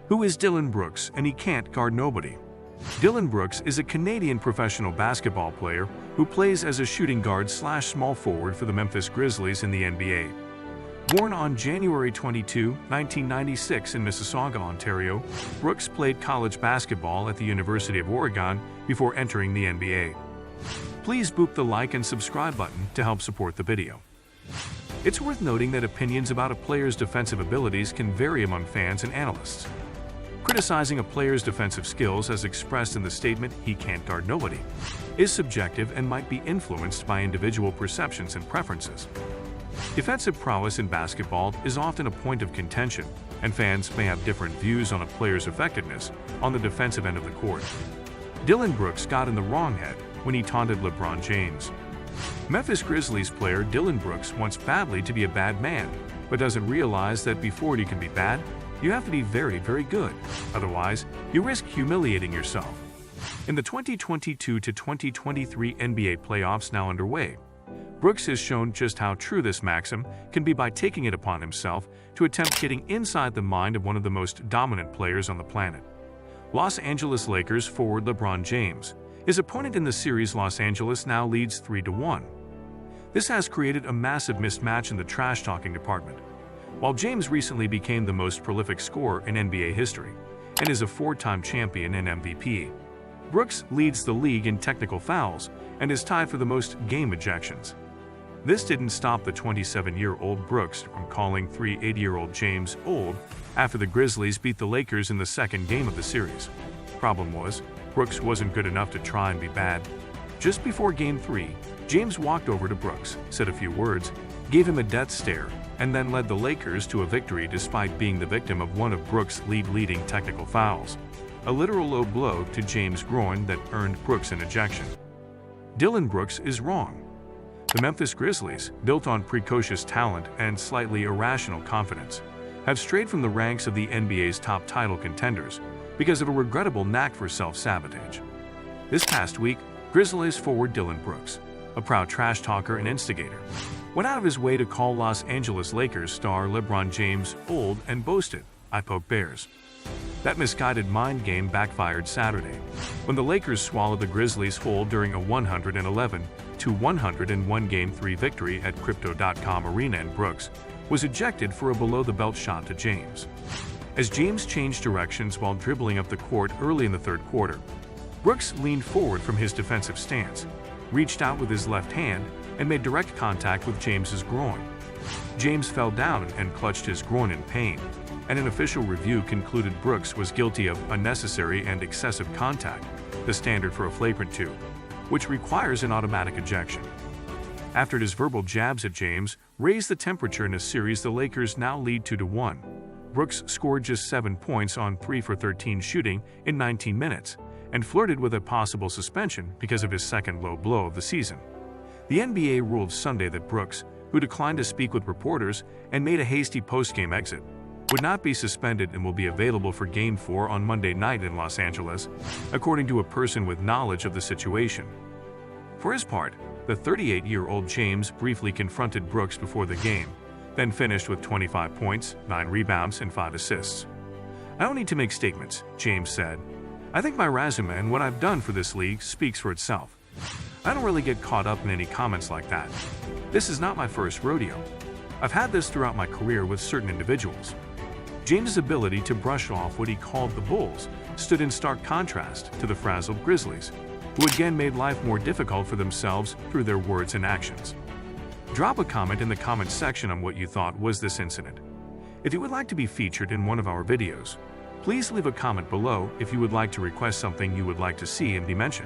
Who is Dillon Brooks and he can't guard nobody? Dillon Brooks is a Canadian professional basketball player who plays as a shooting guard / small forward for the Memphis Grizzlies in the NBA. Born on January 22, 1996 in Mississauga, Ontario, Brooks played college basketball at the University of Oregon before entering the NBA. Please boop the like and subscribe button to help support the video. It's worth noting that opinions about a player's defensive abilities can vary among fans and analysts. Criticizing a player's defensive skills as expressed in the statement, "he can't guard nobody," is subjective and might be influenced by individual perceptions and preferences. Defensive prowess in basketball is often a point of contention, and fans may have different views on a player's effectiveness on the defensive end of the court. Dillon Brooks got in the wrong head when he taunted LeBron James. Memphis Grizzlies player Dillon Brooks wants badly to be a bad man, but doesn't realize that before you can be bad, you have to be very, very good. Otherwise, you risk humiliating yourself. In the 2022 to 2023 NBA playoffs now underway, Brooks has shown just how true this maxim can be by taking it upon himself to attempt getting inside the mind of one of the most dominant players on the planet. Los Angeles Lakers forward LeBron James. His opponent in the series, Los Angeles, now leads 3-1. This has created a massive mismatch in the trash-talking department. While James recently became the most prolific scorer in NBA history and is a four-time champion and MVP, Brooks leads the league in technical fouls and is tied for the most game ejections. This didn't stop the 27-year-old Brooks from calling 80-year-old James old after the Grizzlies beat the Lakers in the second game of the series. Problem was, Brooks wasn't good enough to try and be bad. Just before Game 3, James walked over to Brooks, said a few words, gave him a death stare, and then led the Lakers to a victory despite being the victim of one of Brooks' leading technical fouls. A literal low blow to James' groin that earned Brooks an ejection. Dillon Brooks is wrong. The Memphis Grizzlies, built on precocious talent and slightly irrational confidence, have strayed from the ranks of the NBA's top title contenders because of a regrettable knack for self-sabotage. This past week, Grizzlies forward Dillon Brooks, a proud trash talker and instigator, went out of his way to call Los Angeles Lakers star LeBron James old and boasted, "I poke bears." That misguided mind game backfired Saturday, when the Lakers swallowed the Grizzlies whole during a 111-101 Game 3 victory at Crypto.com Arena, and Brooks was ejected for a below-the-belt shot to James. As James changed directions while dribbling up the court early in the third quarter, Brooks leaned forward from his defensive stance, reached out with his left hand, and made direct contact with James's groin. James fell down and clutched his groin in pain, and an official review concluded Brooks was guilty of unnecessary and excessive contact, the standard for a flagrant 2, which requires an automatic ejection. After his verbal jabs at James raised the temperature in a series, the Lakers now lead 2-1. Brooks scored just 7 points on 3 for 13 shooting in 19 minutes and flirted with a possible suspension because of his second low blow of the season. The NBA ruled Sunday that Brooks, who declined to speak with reporters and made a hasty post-game exit, would not be suspended and will be available for Game 4 on Monday night in Los Angeles, according to a person with knowledge of the situation. For his part, the 38-year-old James briefly confronted Brooks before the game, then finished with 25 points, 9 rebounds, and 5 assists. "I don't need to make statements," James said. "I think my resume and what I've done for this league speaks for itself. I don't really get caught up in any comments like that. This is not my first rodeo. I've had this throughout my career with certain individuals." James' ability to brush off what he called the Bulls stood in stark contrast to the frazzled Grizzlies, who again made life more difficult for themselves through their words and actions. Drop a comment in the comments section on what you thought was this incident. If you would like to be featured in one of our videos, please leave a comment below if you would like to request something you would like to see and be mentioned.